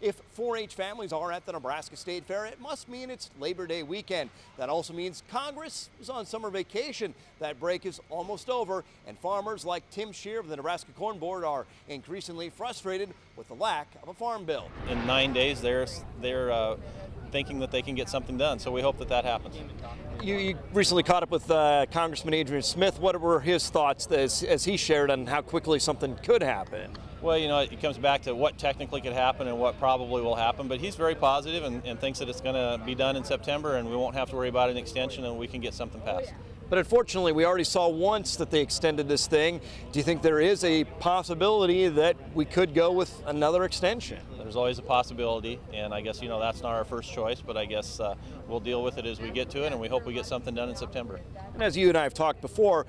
If 4-H families are at the Nebraska State Fair, it must mean it's Labor Day weekend. That also means Congress is on summer vacation. That break is almost over, and farmers like Tim Shear of the Nebraska Corn Board are increasingly frustrated with the lack of a farm bill. In 9 days, they're thinking that they can get something done, so we hope that that happens. You recently caught up with Congressman Adrian Smith. What were his thoughts as he shared on how quickly something could happen? Well, you know, it comes back to what technically could happen and what probably will happen, but he's very positive and thinks that it's going to be done in September and we won't have to worry about an extension and we can get something passed. But unfortunately, we already saw once that they extended this thing. Do you think there is a possibility that we could go with another extension? There's always a possibility, and I guess, you know, that's not our first choice, but I guess we'll deal with it as we get to it, and we hope we get something done in September. And as you and I have talked before,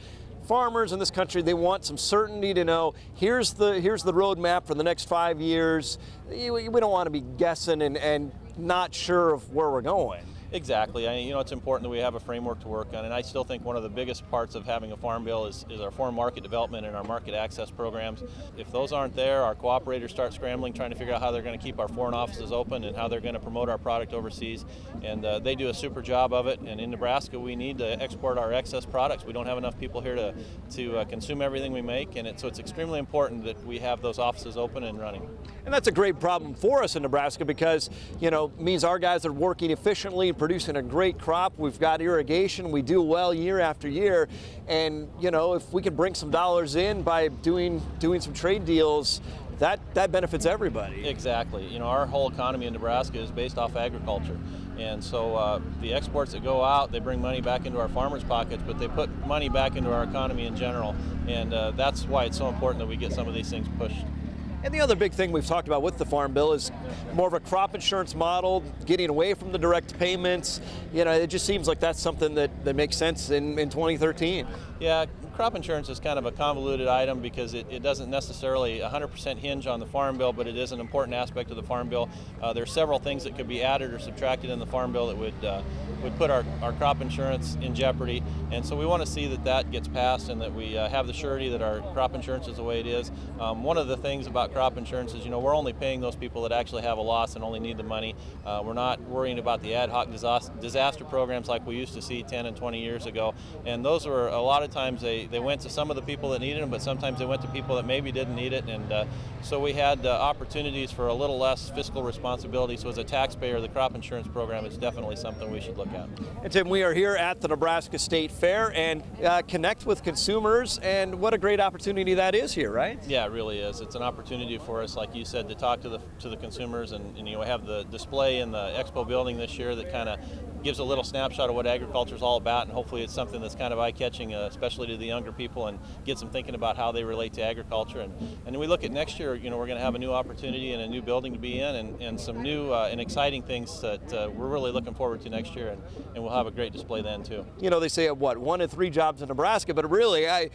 farmers in this country, they want some certainty to know here's the roadmap for the next 5 years. We don't want to be guessing and not sure of where we're going. Exactly. You know, it's important that we have a framework to work on, and I still think one of the biggest parts of having a farm bill is our farm market development and our market access programs. If those aren't there, our cooperators start scrambling, trying to figure out how they're going to keep our foreign offices open and how they're going to promote our product overseas, and they do a super job of it. And in Nebraska, we need to export our excess products. We don't have enough people here to consume everything we make, and so it's extremely important that we have those offices open and running. And that's a great problem for us in Nebraska because, you know, means our guys are working efficiently and producing a great crop. We've got irrigation. We do well year after year. And, you know, if we can bring some dollars in by doing some trade deals, that benefits everybody. Exactly. You know, our whole economy in Nebraska is based off agriculture. And so the exports that go out, they bring money back into our farmers' pockets, but they put money back into our economy in general. And that's why it's so important that we get some of these things pushed. And the other big thing we've talked about with the Farm Bill is more of a crop insurance model, getting away from the direct payments. You know, it just seems like that's something that makes sense in 2013. Yeah, crop insurance is kind of a convoluted item because it doesn't necessarily 100% hinge on the Farm Bill, but it is an important aspect of the Farm Bill. There are several things that could be added or subtracted in the Farm Bill that would put our crop insurance in jeopardy. And so we want to see that that gets passed and that we have the surety that our crop insurance is the way it is. One of the things about crop insurance is, you know, we're only paying those people that actually have a loss and only need the money. We're not worrying about the ad hoc disaster programs like we used to see 10 and 20 years ago. And those were a lot of times they went to some of the people that needed them, but sometimes they went to people that maybe didn't need it. And so we had opportunities for a little less fiscal responsibility. So as a taxpayer, the crop insurance program is definitely something we should look at. And Tim, we are here at the Nebraska State Fair and connect with consumers, and what a great opportunity that is here, right? Yeah, it really is. It's an opportunity for us, like you said, to talk to the consumers, and you know, we have the display in the expo building this year that kind of gives a little snapshot of what agriculture is all about, and hopefully it's something that's kind of eye-catching, especially to the younger people, and gets them thinking about how they relate to agriculture. And we look at next year, you know, we're going to have a new opportunity and a new building to be in, and some new and exciting things that we're really looking forward to next year, and we'll have a great display then too. You know, they say what, 1 in 3 jobs in Nebraska, but really I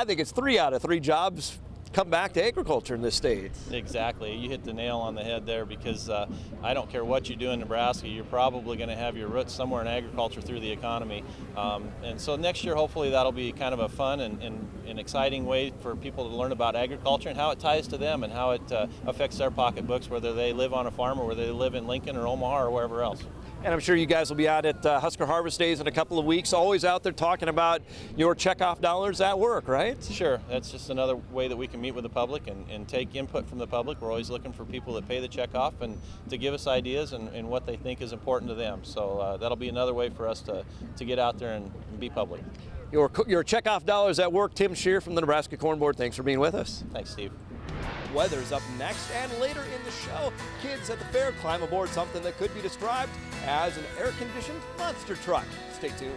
think it's 3 out of 3 jobs come back to agriculture in this state. Exactly. You hit the nail on the head there, because I don't care what you do in Nebraska, you're probably going to have your roots somewhere in agriculture through the economy. And so next year, hopefully that'll be kind of a fun and exciting way for people to learn about agriculture and how it ties to them and how it affects their pocketbooks, whether they live on a farm or whether they live in Lincoln or Omaha or wherever else. And I'm sure you guys will be out at Husker Harvest Days in a couple of weeks, always out there talking about your checkoff dollars at work, right? Sure. That's just another way that we can meet with the public and take input from the public. We're always looking for people that pay the checkoff and to give us ideas and what they think is important to them. So that'll be another way for us to get out there and be public. Your checkoff dollars at work. Tim Shear from the Nebraska Corn Board, thanks for being with us. Thanks, Steve. Weather's up next, and later in the show, kids at the fair climb aboard something that could be described as an air-conditioned monster truck. Stay tuned.